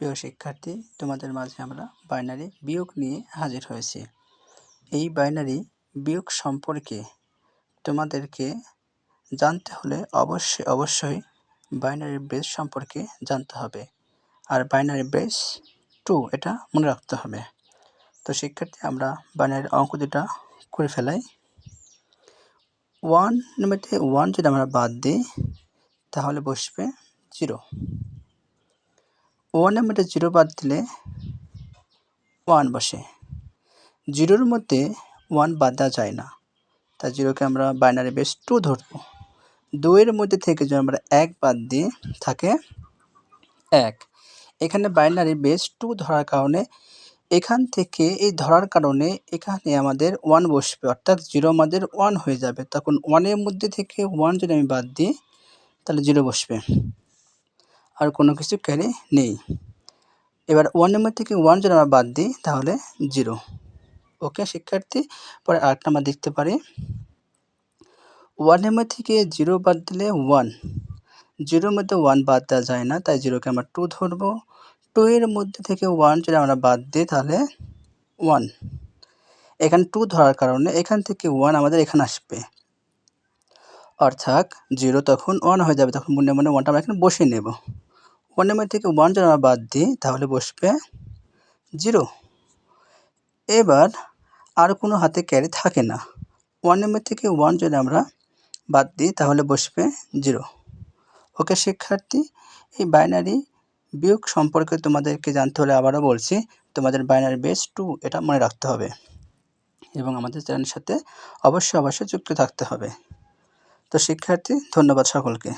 প্রিয় শিক্ষার্থী, তোমাদের মাঝে আমরা বাইনারি বিয়োগ নিয়ে হাজির হয়েছি। এই বাইনারি বিয়োগ সম্পর্কে তোমাদেরকে জানতে হলে অবশ্যই বাইনারি বেস সম্পর্কে জানতে হবে, আর বাইনারি বেস 2 এটা মনে রাখতে হবে। তো শিক্ষার্থী, আমরা বাইনারি অঙ্ক দুটা করে ফেলাই। 1 মধ্যে 1 যদি আমরা বাদ দিই তাহলে বসবে 0। 1 মধ্যে 0 বাদ দিলে 1 বসে। 0-র মধ্যে 1 বাদ দেওয়া যায় না, তাই 0কে আমরা বাইনারি বেস 2 ধরব। 2-এর মধ্যে থেকে যদি আমরা 1 বাদ দিই থাকে 1। এখানে বাইনারি বেস 2 ধরার কারণে এখানে আমাদের 1 বসবে, অর্থাৎ 0 আমাদের 1 হয়ে যাবে। তখন 1-এর মধ্যে থেকে 1 যদি আমি বাদ দিই তাহলে 0 বসবে, আর কোনো কিছু ক্যারি নেই। এবার 1-এর মধ্যে থেকে 1 যদি আমরা বাদ দিই তাহলে 0। ওকে শিক্ষার্থী, পরে আরেকটা আমরা দেখতে পারি। 1-এর মধ্যে থেকে 0 বাদ দিলে 1। 0-র মধ্যে 1 বাদ দেওয়া যায় না, তাই 0কে আমরা 2 ধরব। 2-এর মধ্যে থেকে 1 যদি আমরা বাদ দিই তাহলে 1। এখানে 2 ধরার কারণে এখান থেকে 1 আমাদের এখানে আসবে, অর্থাৎ 0 তখন 1 হয়ে যাবে। তখন মনে মনে 1টা আমরা এখানে বসিয়ে নেব। 1-এর মধ্যে থেকে 1 যদি আমরা বাদ দিই তাহলে বসবে 0। এবার আর কোনো হাতে ক্যারি থাকে না। 1-এর মধ্যে থেকে 1 যদি আমরা বাদ দিই তাহলে বসবে 0। ওকে শিক্ষার্থী, এই বাইনারি বিয়োগ সম্পর্কে তোমাদেরকে জানতে হলে আবারও বলছি, তোমাদের বাইনারি বেস 2 এটা মনে রাখতে হবে এবং আমাদের চ্যানেলের সাথে অবশ্যই যুক্ত থাকতে হবে। তো শিক্ষার্থী, ধন্যবাদ সকলকে।